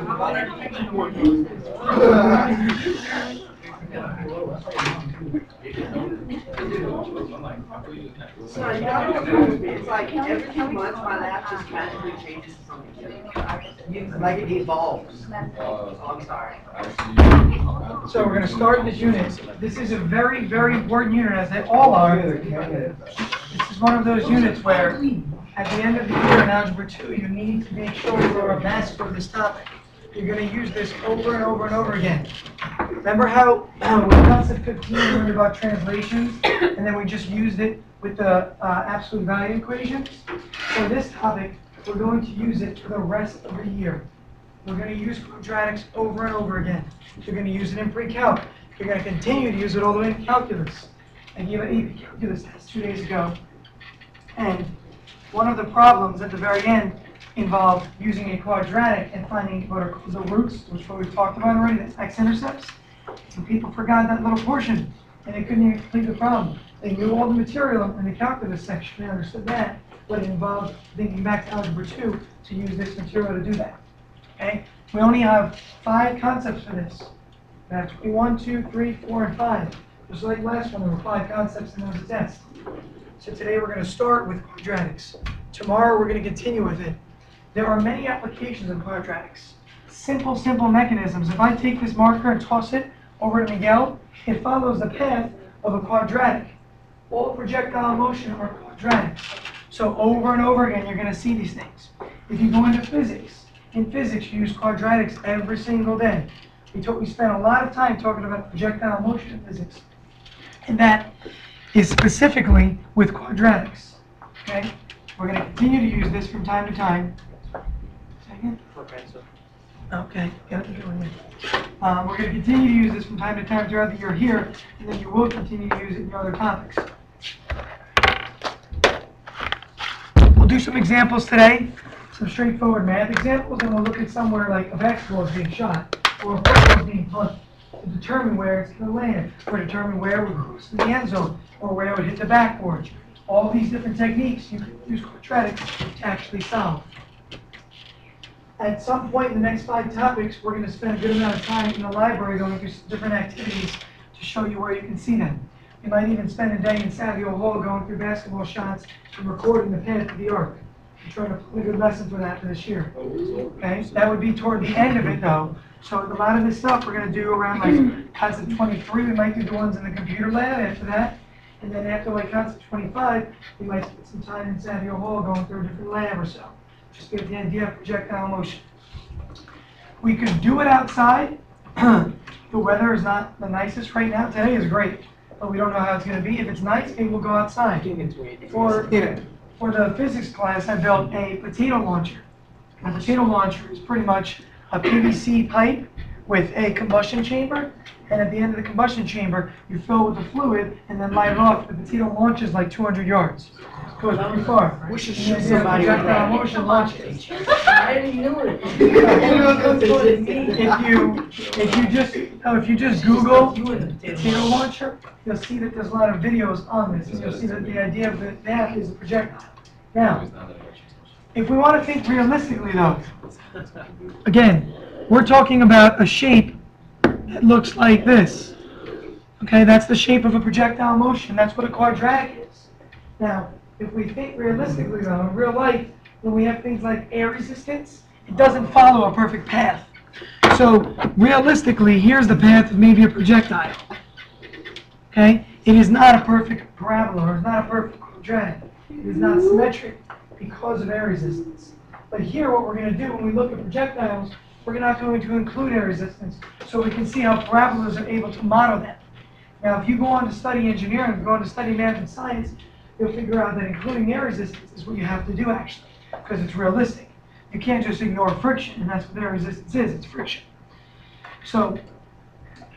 So you know, it's like every few months my lab just magically changes to something. Like it evolves. Oh, I'm sorry. So we're going to start this unit. This is a very, very important unit, as they all are. This is one of those units where, at the end of the year in Algebra 2, you need to make sure you're a master of this topic. You're going to use this over and over and over again. Remember how with concept 15 we learned about translations, and then we just used it with the absolute value equations? For this topic, we're going to use it for the rest of the year. We're going to use quadratics over and over again. You're going to use it in pre-calc. You're going to continue to use it all the way in calculus. I gave an AP calculus test 2 days ago, and one of the problems at the very end involved using a quadratic and finding what are called the roots, which we've talked about already, that's x-intercepts. Some people forgot that little portion, and they couldn't even complete the problem. They knew all the material in the calculus section, they understood that, but it involved thinking back to Algebra 2 to use this material to do that. Okay? We only have 5 concepts for this. That's 1, 2, 3, 4, and 5. Just like last one, there were 5 concepts and there was a test. So today we're going to start with quadratics. Tomorrow we're going to continue with it. There are many applications of quadratics. Simple mechanisms. If I take this marker and toss it over to Miguel, it follows the path of a quadratic. All projectile motion are quadratics. So over and over again, you're going to see these things. If you go into physics, in physics you use quadratics every single day. We spent a lot of time talking about projectile motion in physics. And that is specifically with quadratics. Okay? We're going to continue to use this from time to time. Second? Okay, got it going in. We're going to continue to use this from time to time throughout the year here, and then you will continue to use it in your other topics. We'll do some examples today, some straightforward math examples, and we'll look at somewhere like a basketball is being shot, or a football is being punted, to determine where it's going to land, or determine where it would cross in the end zone, or where it would hit the backboard. All these different techniques you can use quadratics to actually solve. At some point in the next 5 topics, we're going to spend a good amount of time in the library going through different activities to show you where you can see them. You might even spend a day in Savio Hall going through basketball shots and recording the path to the arc. I'm trying to put a good lesson for that for this year. Okay, that would be toward the end of it though. So a lot of this stuff we're going to do around like concept 23. We might do the ones in the computer lab after that. And then after like concept 25, we might spend some time in Savio Hall going through a different lab or so. Just get the idea of projectile motion. We could do it outside. The weather is not the nicest right now. Today is great, but we don't know how it's going to be. If it's nice, maybe we'll go outside. For the physics class, I built a potato launcher. A potato launcher is pretty much a PVC pipe with a combustion chamber, and at the end of the combustion chamber, you fill with the fluid and then light it off. The potato launches like 200 yards. Goes pretty far. We should shoot somebody with that motion launches. I didn't know it. If you just Google potato launcher, you'll see that there's a lot of videos on this. You'll see that the idea of the math is a projectile. Now, if we want to think realistically though, again, we're talking about a shape that looks like this. Okay, that's the shape of a projectile motion. That's what a quadratic is. Now, if we think realistically though, in real life, when we have things like air resistance, it doesn't follow a perfect path. So realistically, here's the path of maybe a projectile. Okay? It is not a perfect parabola, or it's not a perfect quadratic. It is not symmetric because of air resistance. But here, what we're going to do when we look at projectiles, we're not going to include air resistance, so we can see how parabolas are able to model them. Now, if you go on to study engineering, go on to study math and science, you'll figure out that including air resistance is what you have to do, actually, because it's realistic. You can't just ignore friction, and that's what air resistance is, it's friction. So,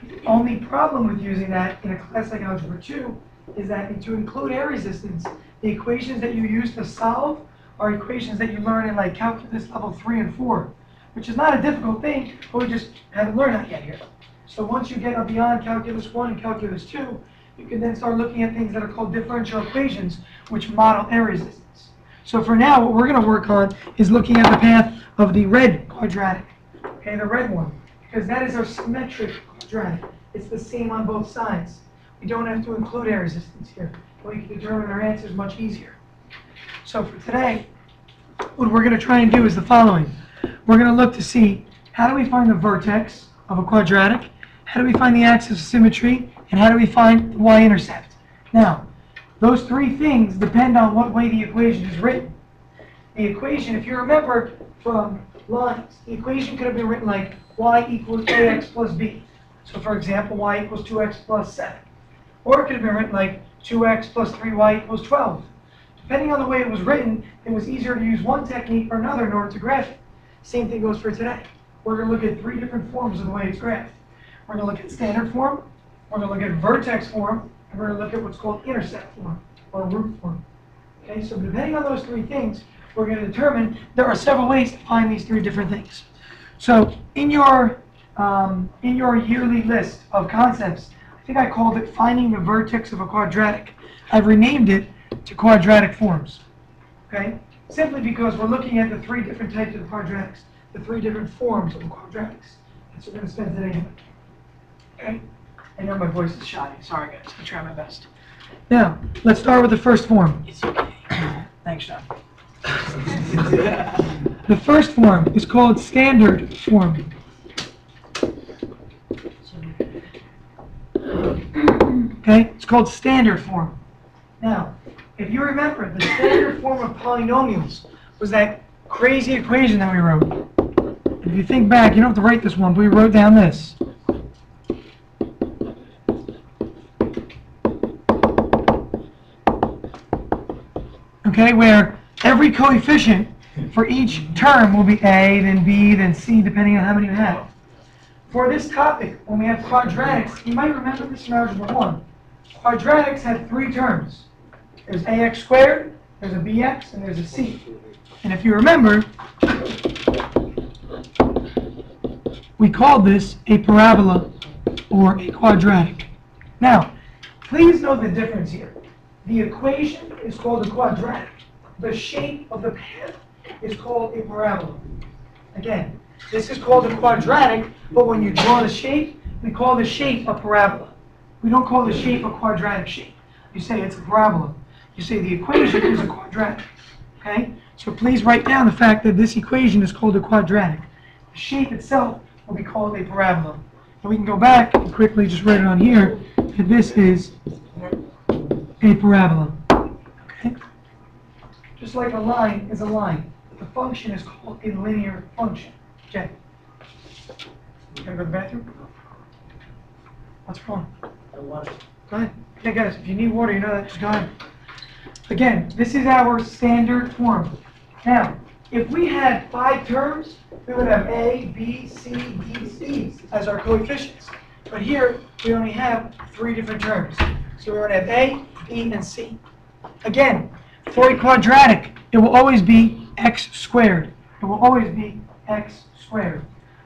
the only problem with using that in a class like Algebra 2 is that to include air resistance, the equations that you use to solve are equations that you learn in like calculus level 3 and 4, which is not a difficult thing, but we just haven't learned that yet here. So once you get beyond calculus 1 and calculus 2, you can then start looking at things that are called differential equations, which model air resistance. So for now, what we're going to work on is looking at the path of the red quadratic. Okay, okay, the red one, because that is our symmetric quadratic. It's the same on both sides. We don't have to include air resistance here. We can determine our answers much easier. So for today, what we're going to try and do is the following. We're going to look to see how do we find the vertex of a quadratic, how do we find the axis of symmetry, and how do we find the y-intercept. Now, those three things depend on what way the equation is written. The equation, if you remember from lines, the equation could have been written like y equals ax plus b. So for example, y equals 2x plus 7. Or it could have been written like 2x plus 3y equals 12. Depending on the way it was written, it was easier to use one technique or another in order to graph it. Same thing goes for today. We're going to look at three different forms of the way it's graphed. We're going to look at standard form, we're going to look at vertex form, and we're going to look at what's called intercept form, or root form. Okay, so depending on those three things, we're going to determine there are several ways to find these three different things. So in your yearly list of concepts, I think I called it finding the vertex of a quadratic. I've renamed it to quadratic forms. Okay, simply because we're looking at the three different types of quadratics, the three different forms of quadratics. That's what we're going to spend today doing. Okay, I know my voice is shoddy. Sorry guys, I'll try my best. Now, let's start with the first form. It's okay. Thanks, John. The first form is called standard form. Okay, it's called standard form. Now, if you remember, the standard form of polynomials was that crazy equation that we wrote. If you think back, you don't have to write this one, but we wrote down this. Okay, where every coefficient for each term will be A, then B, then C, depending on how many you have. For this topic, when we have quadratics, you might remember this from Algebra 1. Quadratics have three terms. There's ax squared, there's a bx, and there's a c. And if you remember, we called this a parabola or a quadratic. Now, please note the difference here. The equation is called a quadratic. The shape of the path is called a parabola. Again, this is called a quadratic, but when you draw the shape, we call the shape a parabola. We don't call the shape a quadratic shape. You say it's a parabola. You say the equation is a quadratic. Okay? So please write down the fact that this equation is called a quadratic. The shape itself will be called a parabola. And we can go back and quickly just write it on here that this is a parabola. Okay? Just like a line is a line, the function is called a linear function. Okay? You gotta go to the bathroom? What's wrong? Go ahead. Okay, guys, if you need water, you know that. Just go ahead. Again, this is our standard form. Now, if we had 5 terms, we would have A, B, C, D, E as our coefficients. But here, we only have 3 different terms. So we're going to have A, B, and C. Again, for a quadratic, it will always be x squared. It will always be x squared.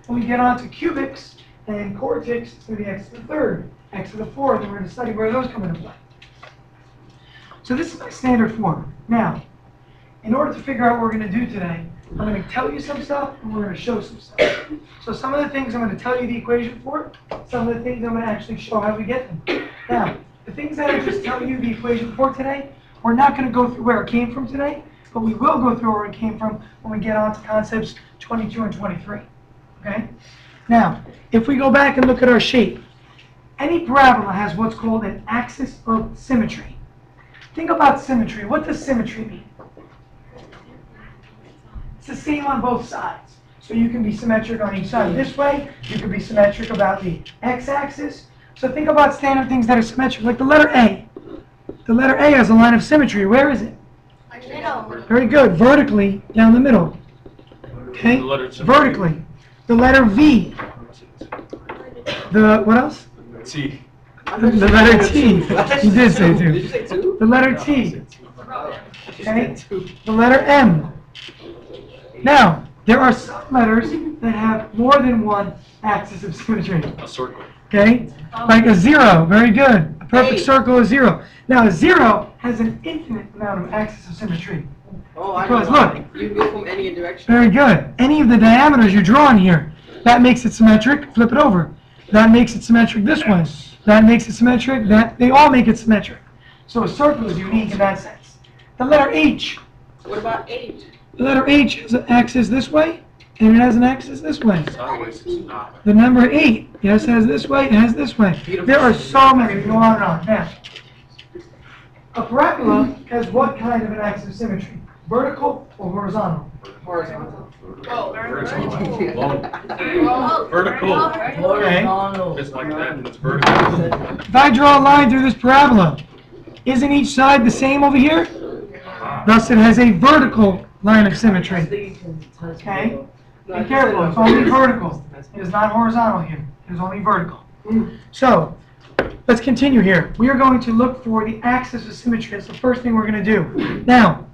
When we get on to cubics and quartics, it's going to be x to the third, x to the fourth, and we're going to study where those come into play. So this is my standard form. Now, in order to figure out what we're going to do today, I'm going to tell you some stuff and we're going to show some stuff. So some of the things I'm going to tell you the equation for, some of the things I'm going to actually show how we get them. Now, the things that I just tell you the equation for today, we're not going to go through where it came from today, but we will go through where it came from when we get on to concepts 22 and 23. Okay? Now, if we go back and look at our shape, any parabola has what's called an axis of symmetry. Think about symmetry. What does symmetry mean? It's the same on both sides. So you can be symmetric on each side this way. You can be symmetric about the x-axis. So think about standard things that are symmetric, like the letter A. The letter A has a line of symmetry. Where is it? Middle. Very good. Vertically down the middle. Okay? Vertically. The letter V. The, what else? T. The letter T. You did say two. Did you say 2? The letter T. Okay? The letter M. Now, there are some letters that have more than one axis of symmetry. A circle. Okay? Like a 0. Very good. A perfect Hey. circle is 0. Now, a 0 has an infinite amount of axis of symmetry. Oh, I Because know. look. You can go from any direction. Very good. Any of the diameters you draw in here, That makes it symmetric. Flip it over. That makes it symmetric this way. That makes it symmetric. They all make it symmetric. So a circle is unique in that sense. The letter H. What about H? The letter H has an axis this way, and it has an axis this way. The number 8, yes, has this way, it has this way. There are so many. We go on and on. Now, a parabola has what kind of an axis of symmetry? Vertical or horizontal? Horizontal. Vertical. Okay. Just like that, and it's vertical. If I draw a line through this parabola, isn't each side the same over here? Thus, it has a vertical line of symmetry. Okay? Be careful, it's only vertical. It is not horizontal here. It is only vertical. So, let's continue here. We are going to look for the axis of symmetry. That's the first thing we're going to do. Now,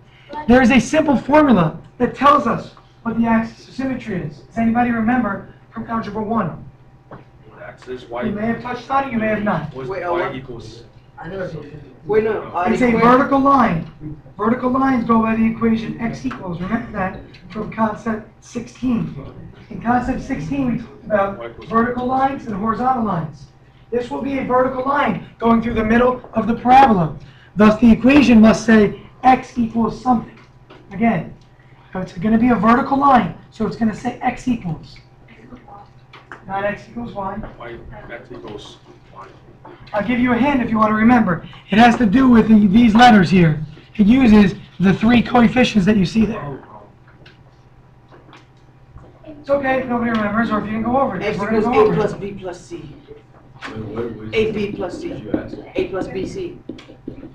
there is a simple formula that tells us what the axis of symmetry is. Does anybody remember from Algebra 1? Axis, You y. may have touched on it, you may have not. What's Wait, y what? equals? Wait, no. It's a vertical line. Vertical lines go by the equation x equals. Remember that from concept 16. In concept 16, we talked about vertical lines and horizontal lines. This will be a vertical line going through the middle of the parabola. Thus, the equation must say x equals something. Again, it's going to be a vertical line, so it's going to say x equals. Not x equals y. Y, x equals y. I'll give you a hint if you want to remember. It has to do with these letters here. It uses the 3 coefficients that you see there. It's okay if nobody remembers, or if you can go over it. X We're going equals to go A over plus it. B plus C. AB plus C. A plus BC.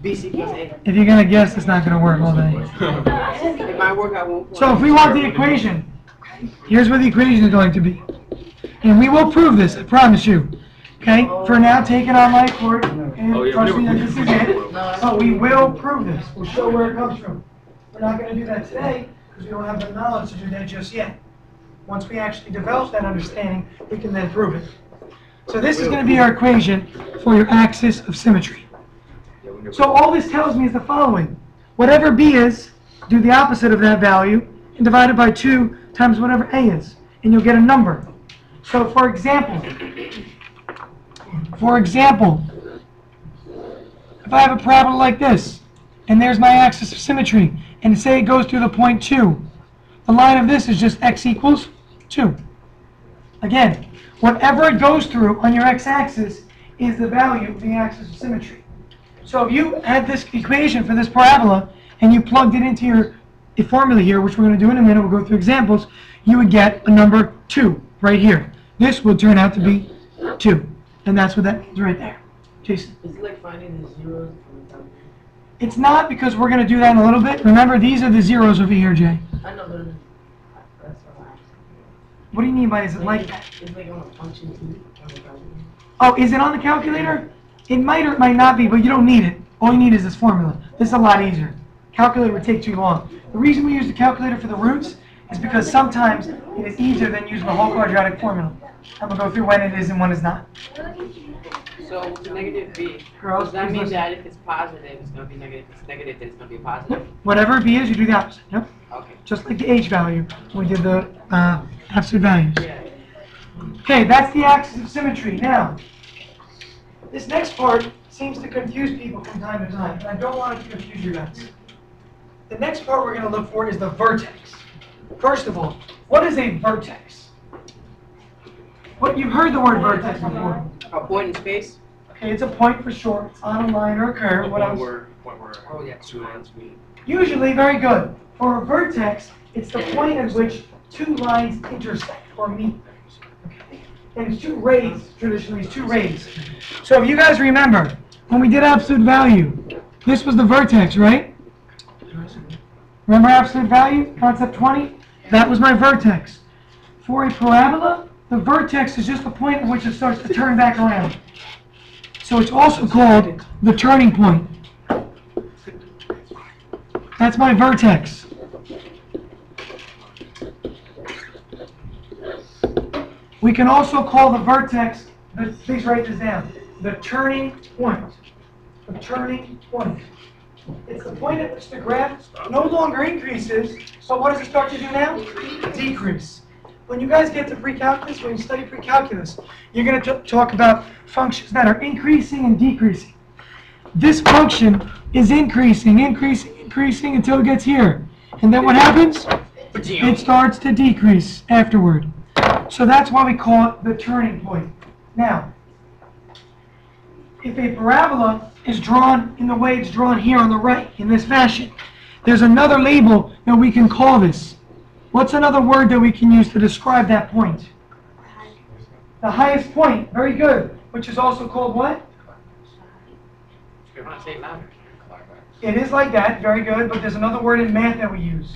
BC plus A. If you're going to guess, it's not going to work all day. It might work out 1 point. So if we want the equation, here's what the equation is going to be. And we will prove this, I promise you. Okay? For now, take it on my court, and Oh, yeah, trust me we that this is it. But we will prove this. We'll show where it comes from. We're not going to do that today, because we don't have the knowledge to do that just yet. Once we actually develop that understanding, we can then prove it. So this is going to be our equation for your axis of symmetry. So all this tells me is the following. Whatever B is, do the opposite of that value, and divide it by 2 times whatever A is, and you'll get a number. So for example, if I have a parabola like this, and there's my axis of symmetry, and say it goes through the point 2, the line of this is just x equals 2. Again, whatever it goes through on your x-axis is the value of the axis of symmetry. So if you had this equation for this parabola, and you plugged it into your formula here, which we're going to do in a minute, we'll go through examples, you would get a number 2 right here. This would turn out to be 2. And that's what that means right there. Jason? It's like finding the zeros. It's not, because we're going to do that in a little bit. Remember, these are the zeros over here, Jay. I know, but that's all right. What do you mean by is it like that? It's like on a function too. Oh, is it on the calculator? It might or it might not be, but you don't need it. All you need is this formula. This is a lot easier. Calculator would take too long. The reason we use the calculator for the roots is because sometimes it is easier than using the whole quadratic formula. I'm going to go through when it is and when it's not. So with the negative B, Girls, does that please mean listen. that if it's positive, it's going to be negative? If it's negative, then it's going to be positive? Whatever B is, you do the opposite. Yep. Okay. Just like the H value, we did the absolute values. Yeah. Okay, that's the axis of symmetry. Now, this next part seems to confuse people from time to time, and I don't want it to confuse you guys. The next part we're going to look for is the vertex. First of all, what is a vertex? You've heard the word vertex before. A point in space? Okay, it's a point for short. It's on a line or a curve. What else? Point where Oh, yeah. two lines meet. Usually, very good. For a vertex, it's the point at which 2 lines intersect or meet. Okay? And it's 2 rays, traditionally it's 2 rays. So if you guys remember, when we did absolute value, this was the vertex, right? Remember absolute value, concept 20? That was my vertex. For a parabola, the vertex is just the point at which it starts to turn back around. So it's also called the turning point. That's my vertex. We can also call the vertex, please write this down, the turning point. The turning point. It's the point at which the graph no longer increases, but what does it start to do now? Decrease. when you guys get to pre-calculus, when you study pre-calculus, you're going to talk about functions that are increasing and decreasing. This function is increasing until it gets here. And then what happens? It starts to decrease afterward. So that's why we call it the turning point. Now, if a parabola is drawn in the way it's drawn here on the right, in this fashion, there's another label that we can call this. What's another word that we can use to describe that point? The highest point. Very good. Which is also called what? It is like that. Very good. But there's another word in math that we use.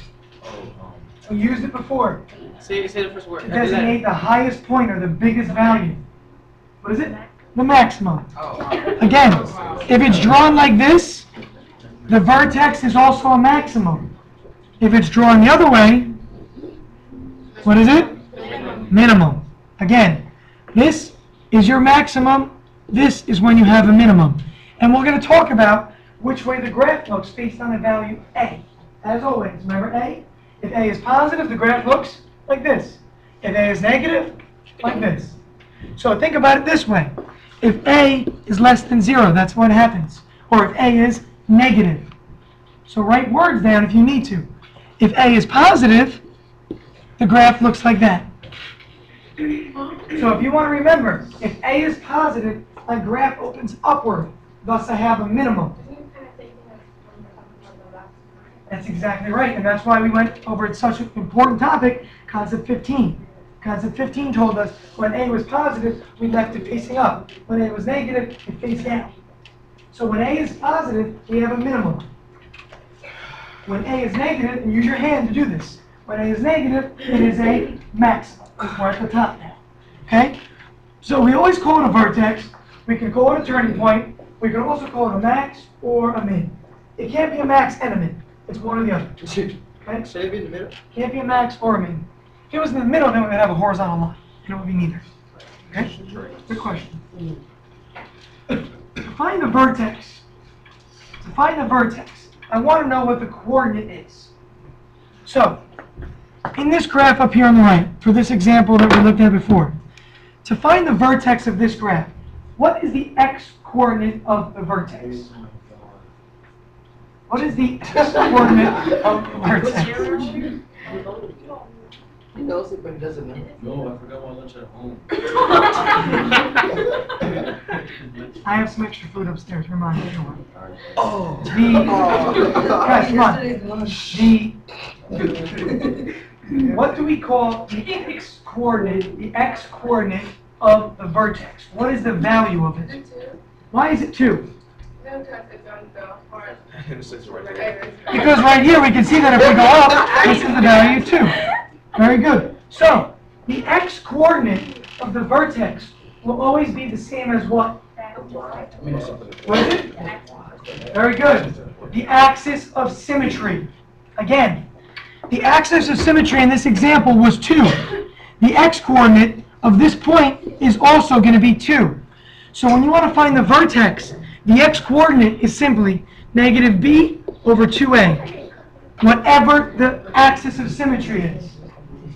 We used it before. Say the first word. To designate the highest point or the biggest value. What is it? The maximum. Again, if it's drawn like this, the vertex is also a maximum. If it's drawn the other way, what is it? Minimum. Again, this is your maximum. This is when you have a minimum. And we're going to talk about which way the graph looks based on the value A. As always, remember A? If A is positive, the graph looks like this. If A is negative, like this. So think about it this way. If A is less than 0, that's what happens. Or if A is negative. So write words down if you need to. If A is positive, the graph looks like that. So if you want to remember, if A is positive, my graph opens upward. Thus I have a minimum. That's exactly right, and that's why we went over such an important topic, concept 15. Concept 15 told us when A was positive, we left it facing up. When A was negative, it faced down. So when A is positive, we have a minimum. When A is negative, and use your hand to do this. When A is negative, it is a maximum. We're at the top now. Okay? So we always call it a vertex. We can call it a turning point. We can also call it a max or a min. It can't be a max and a min. It's one or the other. Okay? Should it be in the middle? Can't be a max or a min. If it was in the middle, then we would have a horizontal line. And it would be neither. Okay? Good question. To find the vertex, I want to know what the coordinate is. So, in this graph up here on the right, for this example that we looked at before, to find the vertex of this graph, what is the x-coordinate of the vertex? What is the x-coordinate of the vertex? He knows it, but he doesn't know. No, I forgot my lunch at home. I have some extra food upstairs. Remind me. Oh. Guys, come on. What do we call the x-coordinate? The x-coordinate of the vertex. What is the value of it? Why is it 2? Because right here we can see that if we go up, this is the value of 2. Very good. So, the x-coordinate of the vertex will always be the same as what? What is it? Very good. The axis of symmetry. Again, the axis of symmetry in this example was 2. The x-coordinate of this point is also going to be 2. So when you want to find the vertex, the x-coordinate is simply negative b over 2a, whatever the axis of symmetry is.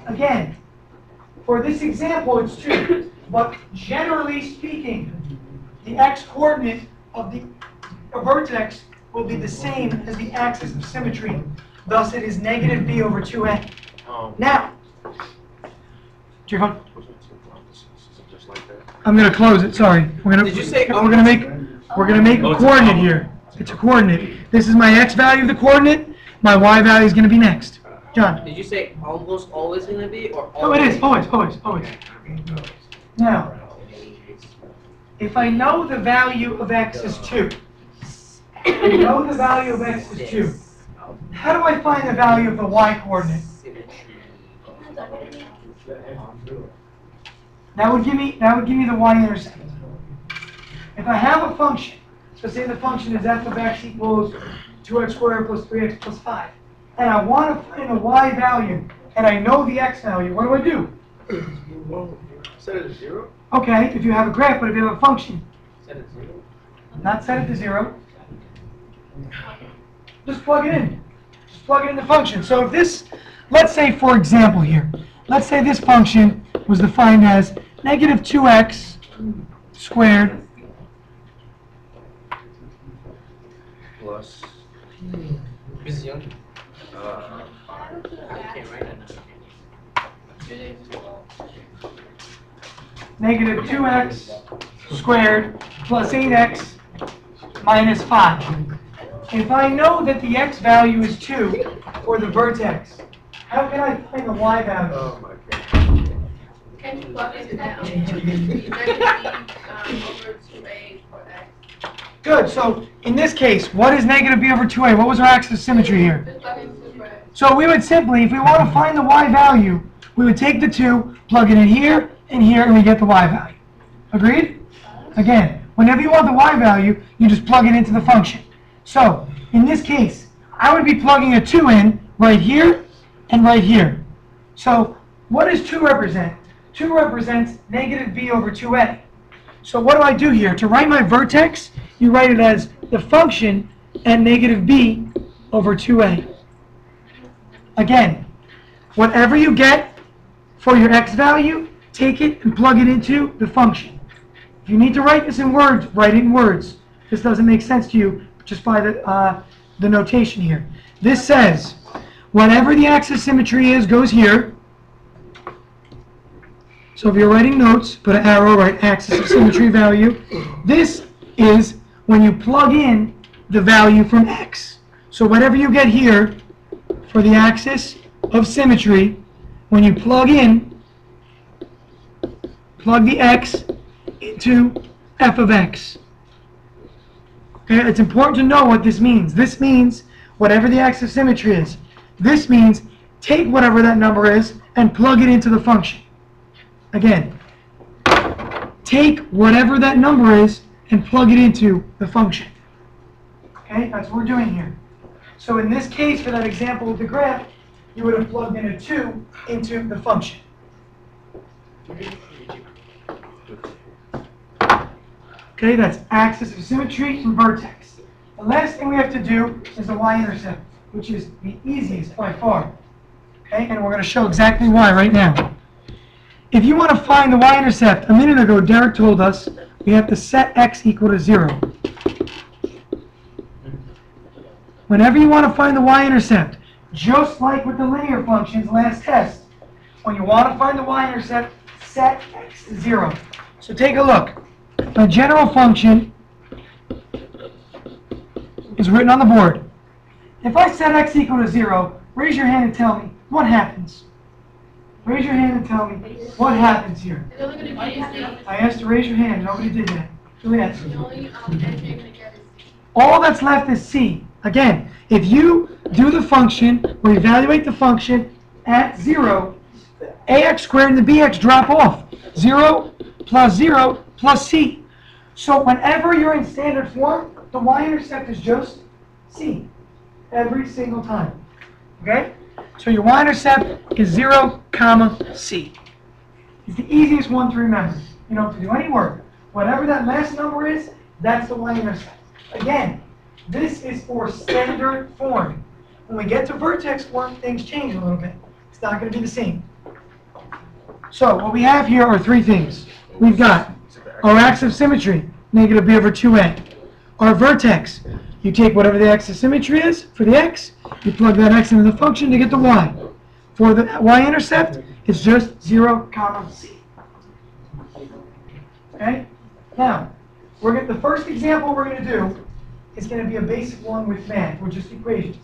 Again, for this example, it's 2, but generally speaking, the x-coordinate of the vertex will be the same as the axis of symmetry. Thus, it is negative b over 2a. Now, I'm going to close it. Sorry, we're going to make a coordinate here. It's a coordinate. This is my x value of the coordinate. My y value is going to be next. John. Did you say almost always going to be, or always? Oh, it is. Always. Now, if I know the value of x is 2, how do I find the value of the y coordinate? That would give me the y-intercept. If I have a function, so say the function is f of x equals 2x squared plus 3x plus 5, and I want to find the y value, and I know the x value, what do? Set it to 0? Okay, if you have a graph, but if you have a function, Set it to 0? not set it to 0, just plug it in. Just plug it in the function. So if this, let's say for example here, let's say this function was defined as negative 2x squared Plus. Busy young. negative 2x squared plus 8x minus 5. If I know that the x value is 2 for the vertex, how can I find the y value? Oh my god. Can you plug into that? Over 2a for x. Good, so in this case, what is negative b over 2a? What was our axis of symmetry here? Just plug into for x. So we would simply, if we want to find the y value, we would take the 2, plug it in here, and we get the y value. Agreed? Again, whenever you want the y value, you just plug it into the function. So, in this case, I would be plugging a 2 in right here and right here. So, what does 2 represent? 2 represents negative b over 2a. So what do I do here? To write my vertex, you write it as the function at negative b over 2a. Again, whatever you get for your x value, take it and plug it into the function. If you need to write this in words, write it in words. If this doesn't make sense to you, just by the notation here. This says, whatever the axis symmetry is, goes here. So if you're writing notes, put an arrow, write axis of symmetry value. This is when you plug in the value from x. So whatever you get here for the axis of symmetry, when you plug the x into f of x. Okay, it's important to know what this means. This means whatever the axis of symmetry is. This means take whatever that number is and plug it into the function. Again, take whatever that number is and plug it into the function. Okay, that's what we're doing here. So in this case, for that example with the graph, you would have plugged in a 2 into the function. Okay, that's axis of symmetry and vertex. The last thing we have to do is the y-intercept, which is the easiest by far. Okay, and we're going to show exactly why right now. If you want to find the y-intercept, a minute ago Derek told us we have to set x equal to 0. Whenever you want to find the y-intercept, just like with the linear functions last test, when you want to find the y-intercept, set x to 0. So take a look. My general function is written on the board. If I set x equal to 0, raise your hand and tell me what happens. Raise your hand and tell me what happens here. It's only going to be a I asked to raise your hand. Nobody did that. Juliet. the only answer you're going to get is C. All that's left is c. Again, if you do the function or evaluate the function at 0, ax squared and the bx drop off. 0 plus 0 plus c. So whenever you're in standard form, the y-intercept is just c every single time. Okay? So your y-intercept is 0, comma, c. It's the easiest one to remember. You don't have to do any work. Whatever that last number is, that's the y-intercept. Again, this is for standard form. When we get to vertex form, things change a little bit. It's not going to be the same. So what we have here are 3 things. We've got our axis of symmetry, negative b over 2a. Our vertex, you take whatever the axis of symmetry is for the x, you plug that x into the function to get the y. For the y-intercept, it's just 0, comma, c. Okay? Now, the first example we're going to do is going to be a basic one with math, or just equations.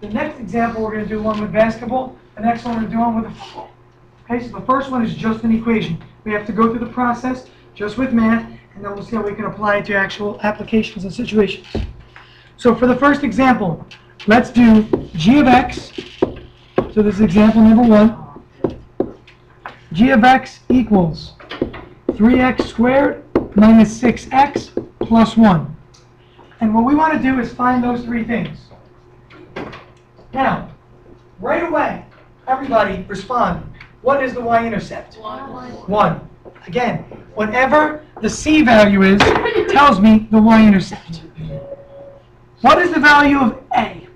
The next example, we're going to do one with basketball. The next one, we're going to do one with football. Okay, so the first one is just an equation. We have to go through the process just with math, and then we'll see how we can apply it to actual applications and situations. So for the first example, let's do g of x. So this is example number 1. G of x equals 3x squared minus 6x plus 1. And what we want to do is find those 3 things. Now, right away, everybody respond. What is the y-intercept? 1. Again, whatever the c value is, tells me the y-intercept. What is the value of a?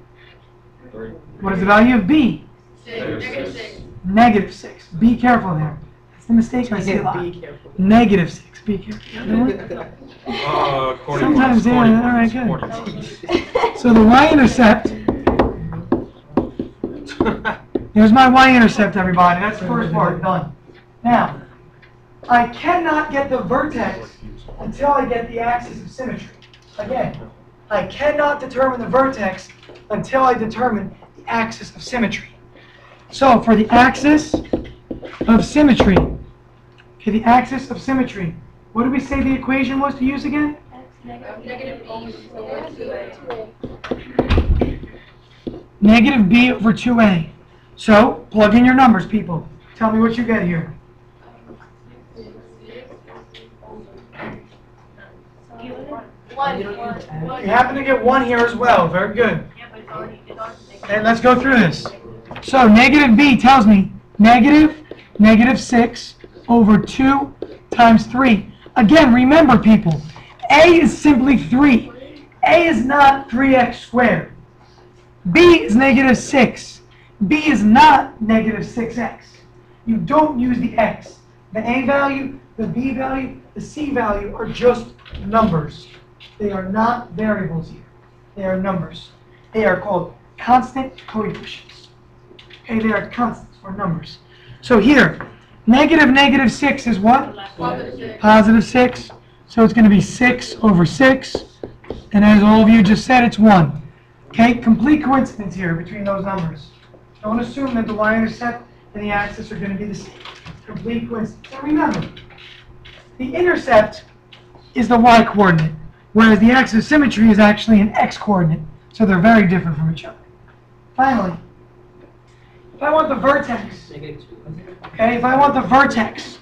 3. What is the value of b? Negative 6. negative 6. Be careful there. That's the mistake I see a lot. Be careful. Negative 6. Be careful. According Sometimes, to yeah, all right, good. So the y-intercept, here's my y-intercept, everybody. That's the first part, done. Now, I cannot get the vertex until I get the axis of symmetry. Again, I cannot determine the vertex until I determine the axis of symmetry. So for the axis of symmetry, okay, the axis of symmetry, what did we say the equation was to use again? Negative B over 2A. Negative b over 2a. So plug in your numbers, people. Tell me what you get here. You happen to get 1 here as well. Very good. And let's go through this. So negative b tells me negative 6 over 2 times 3. Again, remember, people, a is simply 3. A is not 3x squared. B is negative 6. B is not negative 6x. You don't use the x. The a value, the b value, the c value are just numbers. They are not variables here. They are numbers. They are called constant coefficients. Okay, they are constants or numbers. So here, negative 6 is what? Positive 6. So it's going to be 6 over 6. And as all of you just said, it's 1. Okay, complete coincidence here between those numbers. Don't assume that the y-intercept and the axis are going to be the same. Complete coincidence. And remember, the intercept is the y-coordinate, whereas the axis of symmetry is actually an x-coordinate. So they're very different from each other. Finally, if I want the vertex, okay, if I want the vertex,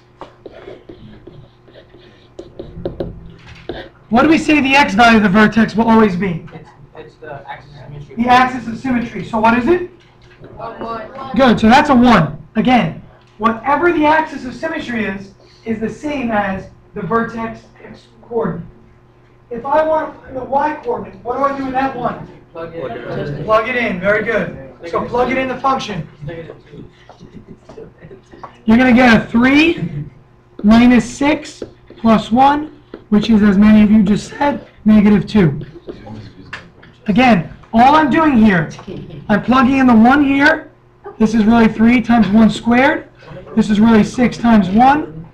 what do we say the x value of the vertex will always be? It's the axis of symmetry. The axis of symmetry. So what is it? 1. Good, so that's a 1. Again, whatever the axis of symmetry is the same as the vertex x coordinate. If I want to find the y coordinate, what do I do with that 1? Plug it. Plug it in, very good. So plug it in the function. Negative 2. You're going to get a 3 minus 6 plus 1, which is, as many of you just said, negative 2. Again, all I'm doing here, I'm plugging in the 1 here. This is really 3 times 1 squared. This is really 6 times 1.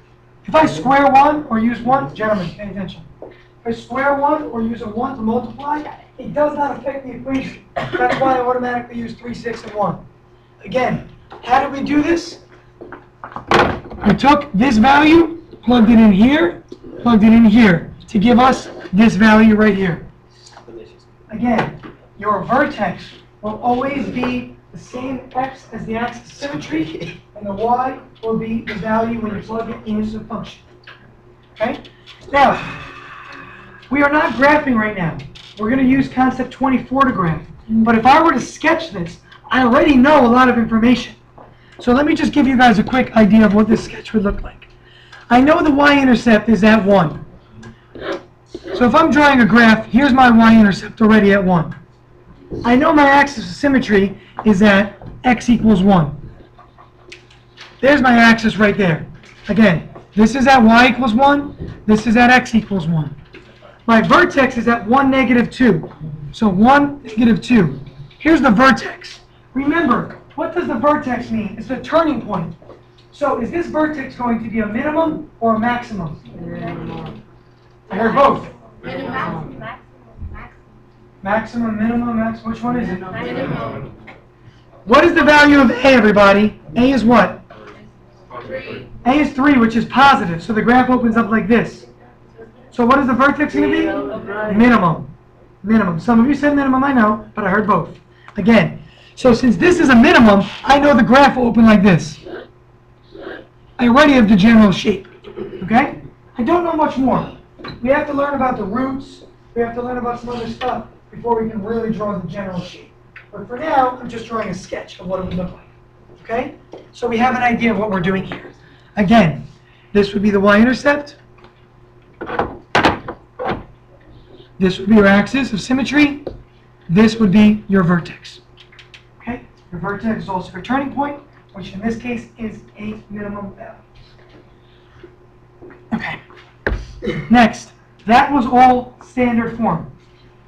If I square 1 or use 1, gentlemen, pay attention. If I square 1 or use a 1 to multiply, it does not affect the equation. That's why I automatically use 3, 6, and 1. Again, how did we do this? I took this value, plugged it in here, plugged it in here to give us this value right here. Again, your vertex will always be the same x as the axis of symmetry, and the y will be the value when you plug it into the function. Okay? Now, we are not graphing right now. We're going to use concept 24 to graph. But if I were to sketch this, I already know a lot of information. So let me just give you guys a quick idea of what this sketch would look like. I know the y-intercept is at 1. So if I'm drawing a graph, here's my y-intercept already at 1. I know my axis of symmetry is at x equals 1. There's my axis right there. Again, this is at y equals 1. This is at x equals 1. My vertex is at 1, negative 2. So 1, negative 2. Here's the vertex. Remember, what does the vertex mean? It's the turning point. So is this vertex going to be a minimum or a maximum? I heard both. Maximum, minimum, maximum. Which one is it? Minimum. What is the value of A, everybody? A is what? 3. A is 3, which is positive. So the graph opens up like this. So what is the vertex going to be? Minimum. Minimum. Some of you said minimum, I know, but I heard both. Again, so since this is a minimum, I know the graph will open like this. I already have the general shape. Okay? I don't know much more. We have to learn about the roots. We have to learn about some other stuff before we can really draw the general shape. But for now, I'm just drawing a sketch of what it would look like. Okay? So we have an idea of what we're doing here. Again, this would be the y-intercept. This would be your axis of symmetry. This would be your vertex. Okay? Your vertex is also your turning point. which in this case is a minimum value. Okay. Next, that was all standard form.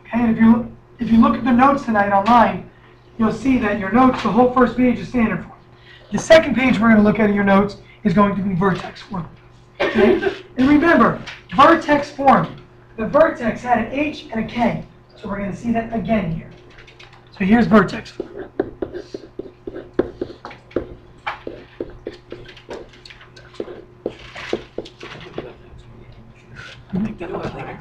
Okay, and if you look at the notes tonight online, you'll see that your notes, the whole first page is standard form. The second page we're going to look at in your notes is going to be vertex form. Okay? And remember, vertex form. The vertex had an H and a K. So we're going to see that again here. So here's vertex form. Make that look like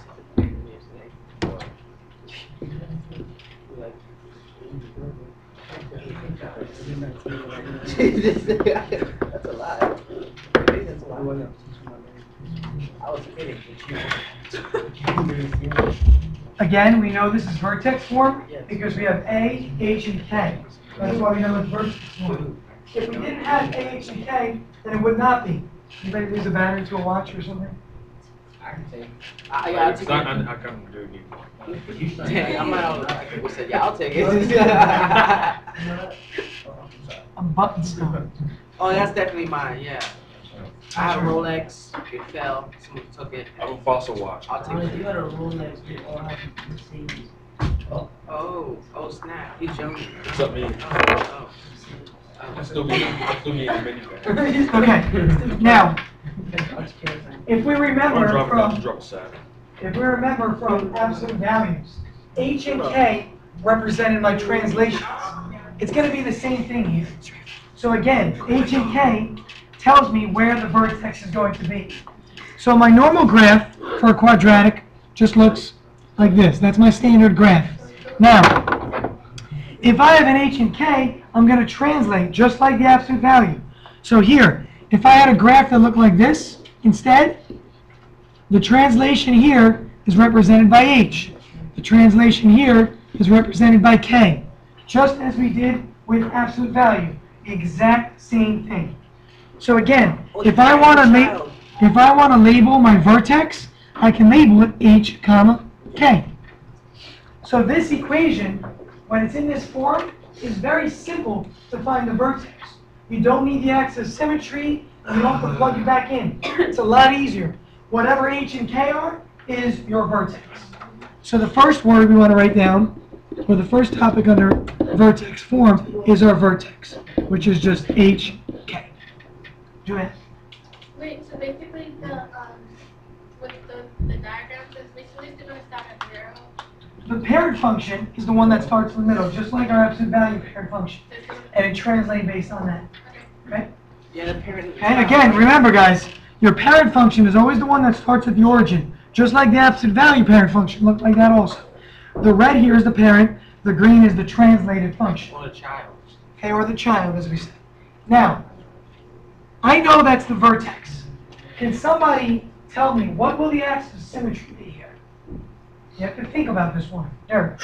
That's a lie. Maybe that's a lie. I was kidding. Again, we know this is vertex form because we have A, H, and K. That's why we know it's vertex form. If we didn't have A, H, and K, then it would not be. Anybody lose a battery to a watch or something? I can take. I'll It's take not, it. I can't do it. Dang, I'm not. People said, yeah, I'll take it. A button stone. Oh, that's definitely mine. Yeah. I have a Rolex. It fell. Someone took it. I have a fossil watch. I'll take it. You got a Rolex, we all have Mercedes. Oh, snap. He's younger. What's up, man? Oh. I'm still being a minivan. Okay, now, if we remember from Drop set. If we remember from absolute values, H and K represented my translations. It's going to be the same thing here. So again, H and K tells me where the vertex is going to be. So my normal graph for a quadratic just looks like this. That's my standard graph. Now, if I have an H and K, I'm going to translate just like the absolute value. So here, if I had a graph that looked like this instead, the translation here is represented by H. The translation here is represented by K. Just as we did with absolute value. The exact same thing. So again, if I want to label my vertex, I can label it H, comma, K. So this equation, when it's in this form, is very simple to find the vertex. You don't need the axis of symmetry, and you don't have to plug it back in. It's a lot easier. Whatever H and K are is your vertex. So the first word we want to write down, or the first topic under vertex form, is our vertex, which is just H, K. Joanne? Wait, so basically with the diagram, says basically it's going to start at 0. The parent function is the one that starts in the middle, just like our absolute value parent function. And it translates based on that. Okay? Yeah, the parent. And again, remember guys, your parent function is always the one that starts at the origin, just like the absolute value parent function looked like that also. The red here is the parent, the green is the translated function. Or the child. Okay, or the child, as we said. Now, I know that's the vertex. Can somebody tell me what will the axis of symmetry be here? You have to think about this one. Eric.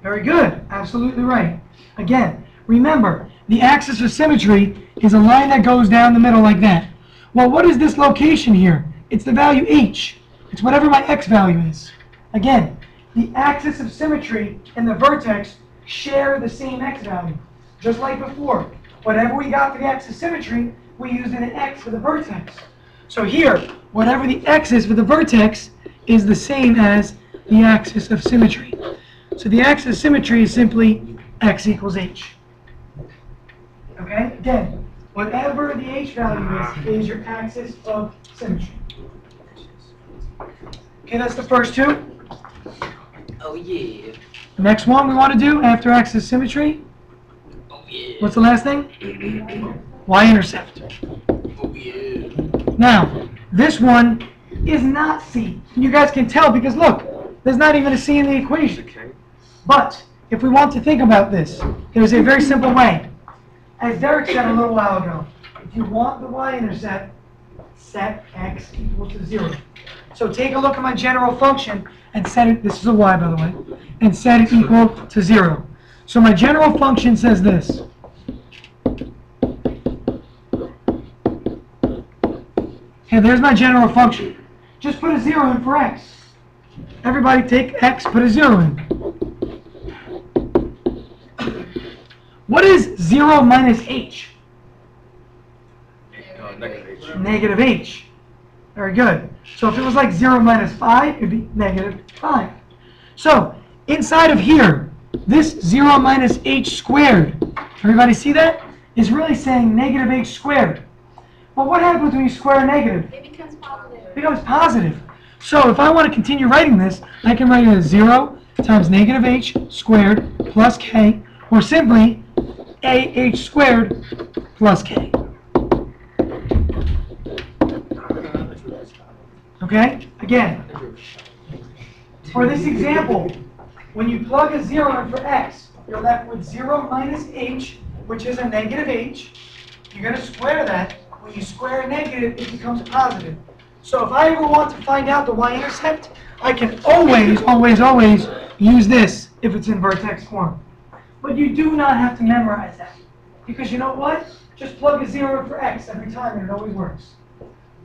Very good. Absolutely right. Again, remember, the axis of symmetry is a line that goes down the middle like that. Well, what is this location here? It's the value h. It's whatever my x value is. Again, the axis of symmetry and the vertex share the same x value. Just like before. Whatever we got for the axis of symmetry, we used an x for the vertex. So here, whatever the x is for the vertex is the same as the axis of symmetry. So the axis of symmetry is simply x equals h. Okay? Again, whatever the h value is your axis of symmetry. Okay, that's the first two. Oh, yeah. The next one we want to do after axis of symmetry. Oh, yeah. What's the last thing? Y-intercept. Oh, yeah. Now, this one is not C. You guys can tell because look, there's not even a C in the equation. But if we want to think about this, there's a very simple way. As Derek said a little while ago, if you want the y-intercept, set x equal to 0. So take a look at my general function and set it, this is a y by the way, and set it equal to 0. So my general function says this. Okay, there's my general function. Just put a 0 in for x. Everybody take x, put a 0 in. What is 0 minus h? Negative H. Negative h. Very good. So if it was like 0 minus 5, it would be negative 5. So inside of here, this 0 minus h squared, everybody see that? Is really saying negative h squared. Well, what happens when you square a negative? It becomes positive. It becomes positive. So if I want to continue writing this, I can write it as 0 times negative h squared plus k, or simply ah squared plus k. Okay? Again, for this example, when you plug a 0 in for x, you're left with 0 minus h, which is a negative h. You're going to square that. When you square a negative, it becomes positive. So if I ever want to find out the y-intercept, I can always, always, always use this if it's in vertex form. But you do not have to memorize that. Because you know what? Just plug a 0 in for x every time and it always works.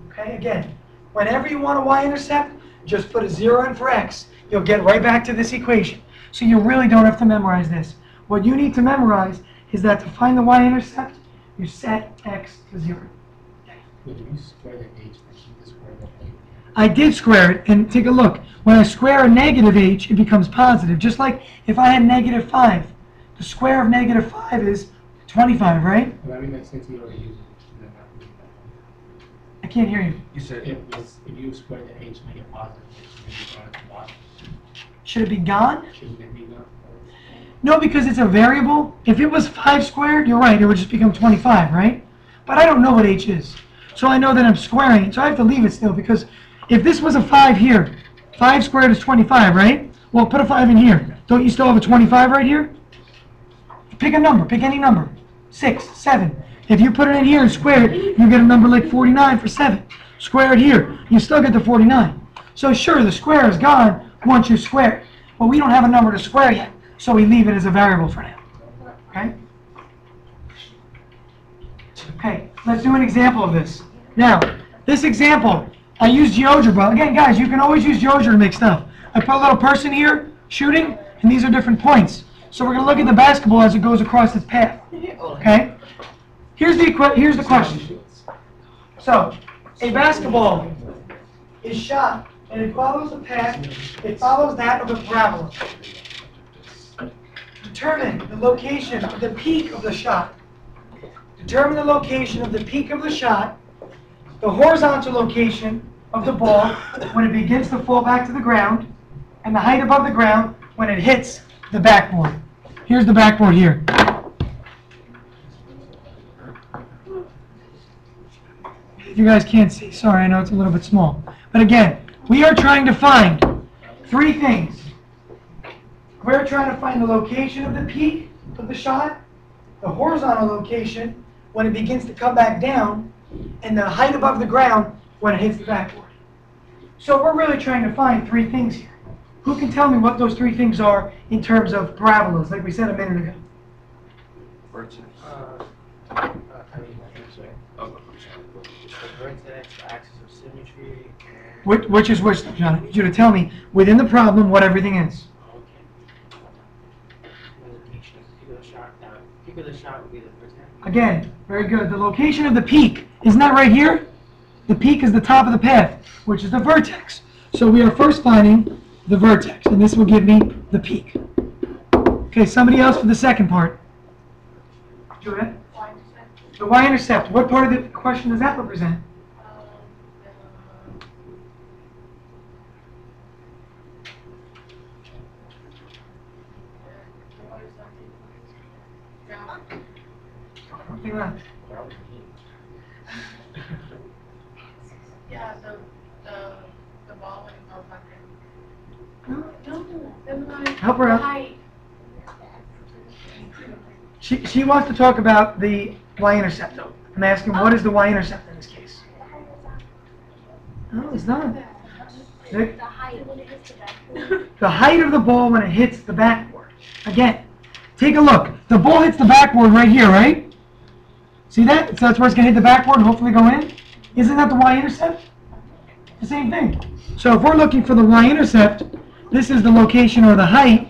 Okay, again, whenever you want a y-intercept, just put a 0 in for x. You'll get right back to this equation. So you really don't have to memorize this. What you need to memorize is that to find the y-intercept, you set x to 0. Would you square the h, then you can square the h? I did square it, and take a look. When I square a negative h, it becomes positive. Just like if I had negative 5. The square of negative 5 is 25, right? But I mean, like, since you already used it, then that would be better. I can't hear you. You said If you square the h, make it positive, it should be going to the bottom. Should it be gone? Shouldn't it be gone? No, because it's a variable. If it was 5 squared, you're right, it would just become 25, right? But I don't know what h is. So I know that I'm squaring it, so I have to leave it still, because if this was a 5 here, 5 squared is 25, right? Well, put a 5 in here. Don't you still have a 25 right here? Pick a number, pick any number. 6, 7. If you put it in here and square it, you get a number like 49 for 7. Square it here, you still get the 49. So sure, the square is gone once you square it, but we don't have a number to square yet, so we leave it as a variable for now. Okay? Okay, let's do an example of this. Now, this example, I use GeoGebra. Again, guys, you can always use GeoGebra to make stuff. I put a little person here, shooting, and these are different points. So we're going to look at the basketball as it goes across its path. Okay? Here's the question. So, a basketball is shot, and it follows a path. It follows that of a parabola. Determine the location of the peak of the shot. Determine the location of the peak of the shot, the horizontal location of the ball when it begins to fall back to the ground, and the height above the ground when it hits the backboard. Here's the backboard here. You guys can't see. Sorry, I know it's a little bit small. But again, we are trying to find 3 things. We're trying to find the location of the peak of the shot, the horizontal location when it begins to come back down, and the height above the ground when it hits the backboard. So we're really trying to find 3 things here. Who can tell me what those 3 things are in terms of parabolas, like we said a minute ago? vertex. I mean, Oh, I'm sorry. the vertex, the axis of symmetry, and... Which is which, John? I need you to tell me within the problem what everything is. Okay. The location of the peak of the shot. Now, peak of the shot would be the vertex. Again, very good. The location of the peak, isn't that right here? The peak is the top of the path, which is the vertex. So we are first finding the vertex, and this will give me the peak. Okay, somebody else for the second part. Juliet? The y-intercept. What part of the question does that represent? Something like Yeah, the ball when it goes back in. Help her out. Height. She wants to talk about the y-intercept. I'm asking, what is the y-intercept in this case? No, it's not. The height when it hits the backboard. The height of the ball when it hits the backboard. Again, take a look. The ball hits the backboard right here, right? See that? So that's where it's going to hit the backboard and hopefully go in. Isn't that the y-intercept? The same thing. So if we're looking for the y-intercept, this is the location or the height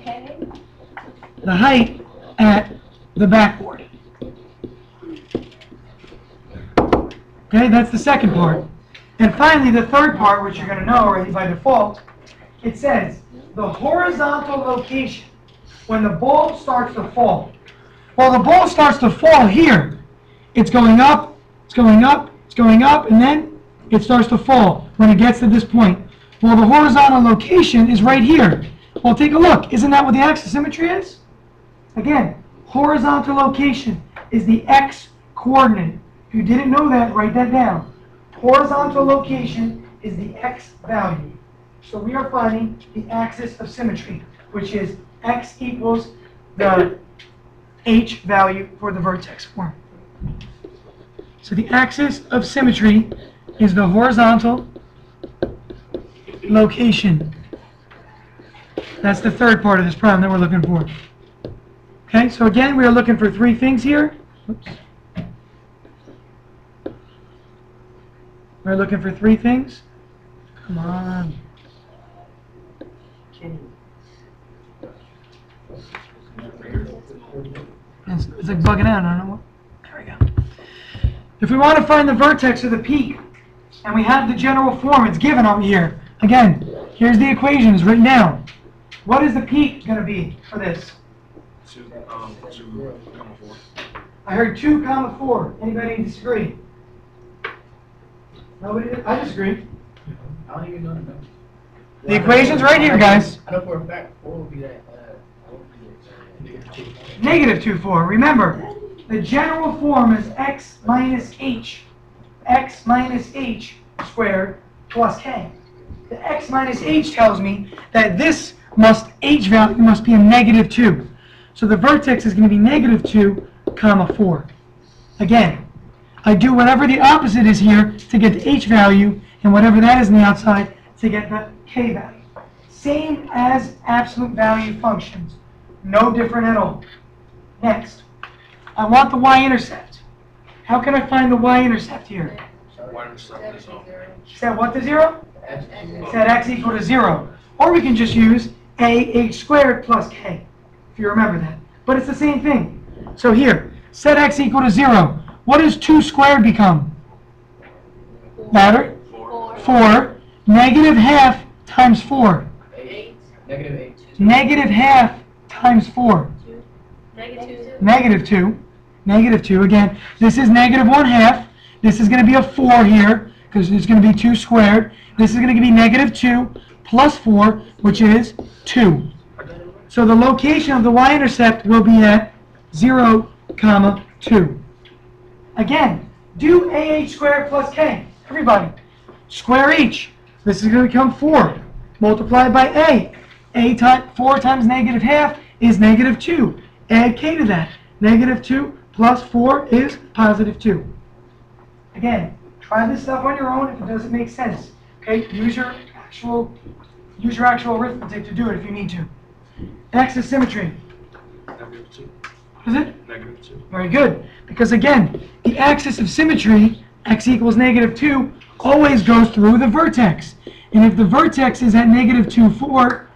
at the backboard. Okay, that's the second part. And finally, the third part, which you're going to know already by default, it says the horizontal location when the ball starts to fall. Well, the ball starts to fall here. It's going up, it's going up, it's going up, and then it starts to fall when it gets to this point. Well, the horizontal location is right here. Well, take a look. Isn't that what the axis symmetry is? Again, horizontal location is the x coordinate. If you didn't know that, write that down. Horizontal location is the x value. So we are finding the axis of symmetry, which is x equals the h value for the vertex form. So the axis of symmetry is the horizontal location. That's the third part of this problem that we're looking for. Okay, so again, we are looking for three things here. Oops. We're looking for three things. Come on. It's like bugging out. I don't know what. There we go. If we want to find the vertex or the peak, and we have the general form, it's given over here. Again, here's the equation, it's written down. What is the peak going to be for this? 2, 4. I heard 2, 4. Anybody disagree? Nobody? I disagree. I don't even know the number. The equation's right here, guys. I know for a fact 4 would be that. Negative 2, 4. Remember, the general form is x minus h squared plus k. The x minus h tells me that this h value must be a negative 2. So the vertex is going to be negative 2, 4. Again, I do whatever the opposite is here to get the h value, and whatever that is on the outside to get the k value. Same as absolute value functions. No different at all. Next, I want the y-intercept. How can I find the y-intercept here? Set what to 0? Set x equal to 0. Or we can just use ah squared plus k, if you remember that. But it's the same thing. So here, set x equal to 0. What does 2 squared become? Matter? 4. Negative half times 4. 8. Negative 8. Negative half times 4. Negative 2. Negative 2. Again, this is negative 1/2. This is going to be a 4 here, because it's going to be 2 squared. This is going to be negative 2 plus 4, which is 2. So the location of the y-intercept will be at 0, 2. Again, do ah squared plus k. Everybody, square each. This is going to become 4 multiplied by a. 4 times negative half is negative 2. Add k to that. Negative 2 plus 4 is positive 2. Again, try this stuff on your own if it doesn't make sense. Okay, use your actual arithmetic to do it if you need to. Axis symmetry. Negative 2. What is it? Negative 2. Very good. Because again, the axis of symmetry, x equals negative 2, always goes through the vertex. And if the vertex is at negative 2, 4,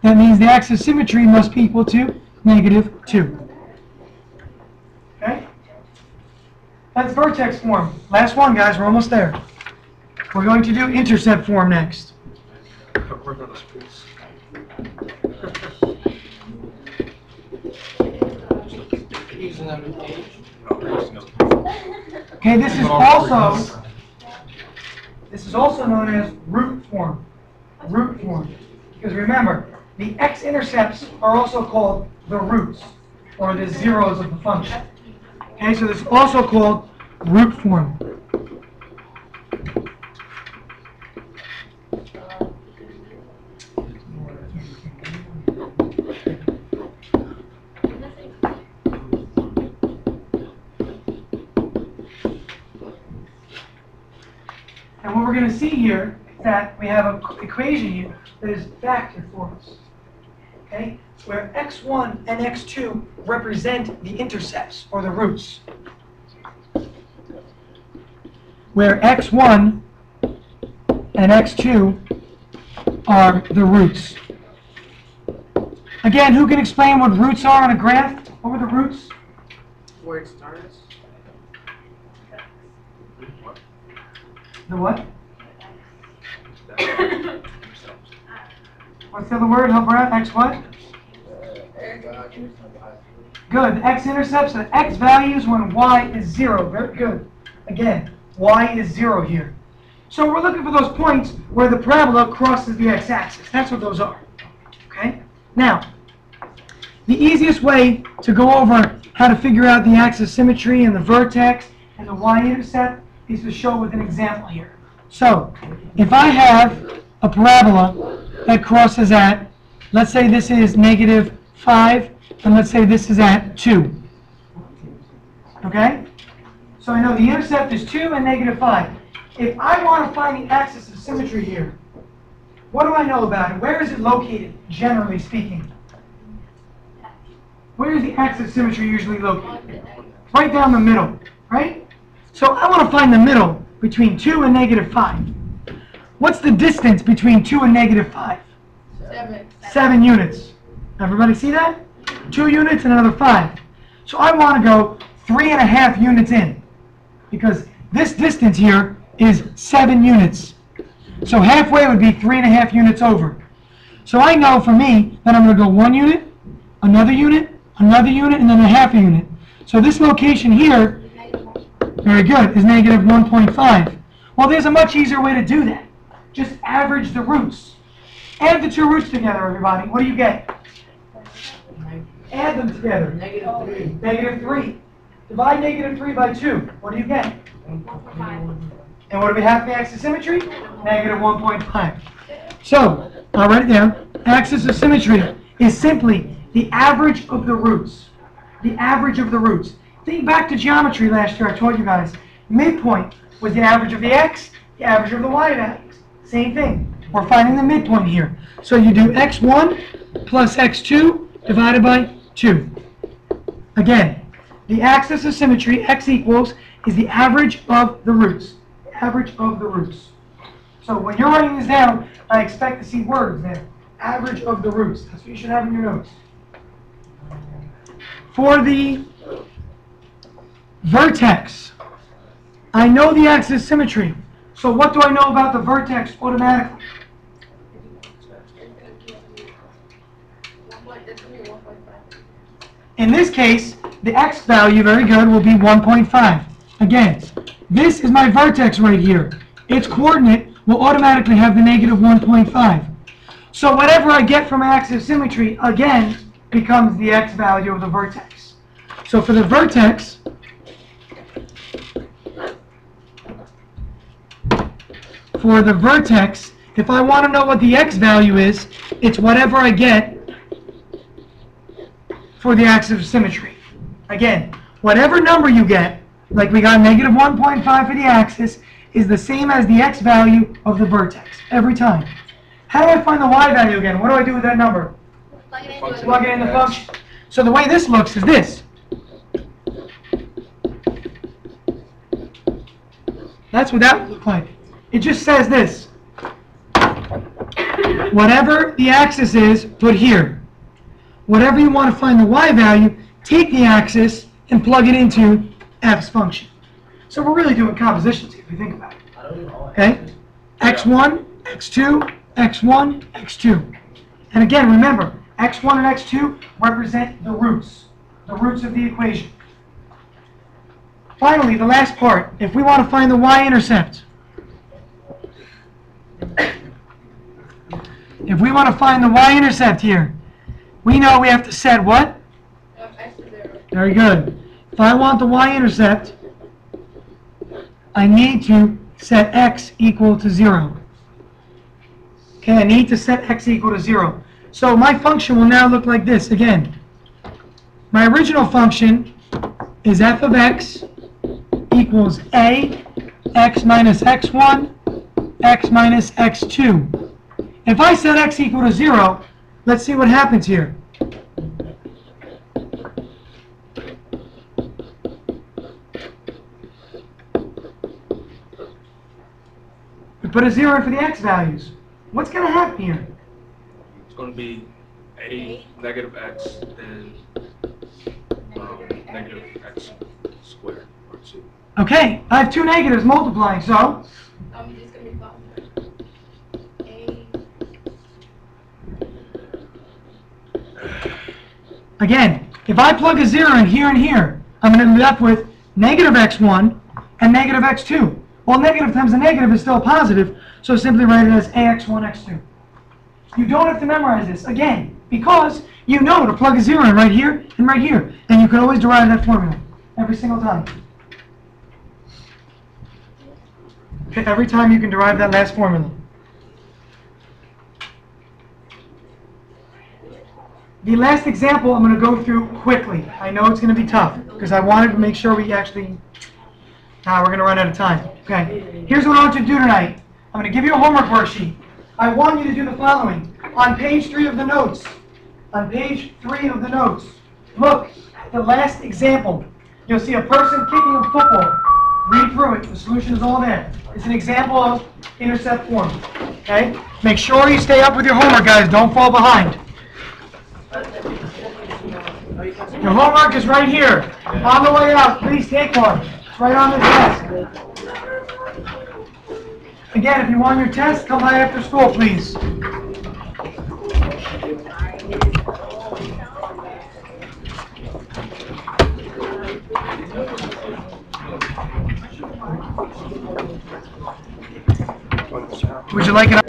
that means the axis of symmetry must be equal to negative 2. Okay? That's vertex form. Last one, guys. We're almost there. We're going to do intercept form next. Work on the space. Okay, this is also known as root form. Root form. Because remember, the x-intercepts are also called the roots, or the zeros of the function. Okay, so this is also called root form. And what we're going to see here is that we have an equation here that is vector for us. Okay? Where x1 and x2 represent the intercepts, or the roots. Where x1 and x2 are the roots. Again, who can explain what roots are on a graph? What were the roots? where it starts. The what? What's the other word? Help her out. X what? Good. The x-intercepts are x values when y is 0. Very good. Again, y is 0 here. So we're looking for those points where the parabola crosses the x-axis. That's what those are. Okay? Now, the easiest way to go over how to figure out the axis symmetry and the vertex and the y-intercept is to show with an example here. So, if I have a parabola that crosses at, let's say this is -5, and let's say this is at 2. Okay? So I know the intercept is 2 and -5. If I want to find the axis of symmetry here, what do I know about it? Where is it located, generally speaking? Where is the axis of symmetry usually located? Right down the middle, right? So I want to find the middle between 2 and -5. What's the distance between 2 and -5? 7 units. Everybody see that? 2 units and another 5. So I want to go 3.5 units in, because this distance here is 7 units. So halfway would be 3.5 units over. So I know for me that I'm going to go 1 unit, another unit, and then a half a unit. So this location here, very good, is -1.5. Well, there's a much easier way to do that. Just average the roots. Add the 2 roots together, everybody. What do you get? Add them together. -3. -3. Divide -3 by 2. What do you get? And what do we have for the axis of symmetry? -1.5. So, I'll write it down. Axis of symmetry is simply the average of the roots. The average of the roots. Think back to geometry last year. I told you guys. Midpoint was the average of the x, the average of the y values. Same thing. We're finding the midpoint here. So you do x1 plus x2 divided by 2. Again, the axis of symmetry, x equals, is the average of the roots. The average of the roots. So when you're writing this down, I expect to see words there. Average of the roots. That's what you should have in your notes. For the vertex, I know the axis symmetry. So what do I know about the vertex automatically? In this case, the x value, very good, will be 1.5. Again, this is my vertex right here. Its coordinate will automatically have the -1.5. So whatever I get from axis of symmetry, again, becomes the x value of the vertex. So for the vertex, if I want to know what the x value is, it's whatever I get for the axis of symmetry. Again, whatever number you get, like we got -1.5 for the axis, is the same as the x value of the vertex, every time. How do I find the y value again? What do I do with that number? Plug it in the function. So the way this looks is this. That's what that would look like. It just says this. Whatever the axis is, put here. Whatever you want to find the y value, take the axis and plug it into f's function. So we're really doing compositions here, if you think about it. Okay? x1, x2, x1, x2. And again, remember, x1 and x2 represent the roots of the equation. Finally, the last part, if we want to find the y-intercept, here, we know we have to set what? Very good. If I want the y-intercept, I need to set x equal to 0. Okay, I need to set x equal to 0. So my function will now look like this again. My original function is f of x equals a, x minus x1, x minus x2. If I set x equal to 0, let's see what happens here. We put a 0 in for the x values. What's going to happen here? It's going to be a negative x, then negative x squared or 2. Okay, I have two negatives multiplying, so It's gonna be positive. again, if I plug a 0 in here and here, I'm going to be left with negative x1 and negative x2. Well, negative times a negative is still positive, so simply write it as ax1, x2. You don't have to memorize this, again, because you know to plug a 0 in right here and right here, and you can always derive that formula every single time. Okay, every time you can derive that last formula. The last example I'm going to go through quickly. I know it's going to be tough because I wanted to make sure we actually... we're going to run out of time. Okay, here's what I want you to do tonight. I'm going to give you a homework worksheet. I want you to do the following. On page 3 of the notes, look at the last example. You'll see a person kicking a football. Read through it. The solution is all there. It's an example of intercept form. Okay? Make sure you stay up with your homework, guys. Don't fall behind. Your homework is right here. On the way out, please take one. It's right on the desk. Again, if you want your test, come by after school, please. Would you like an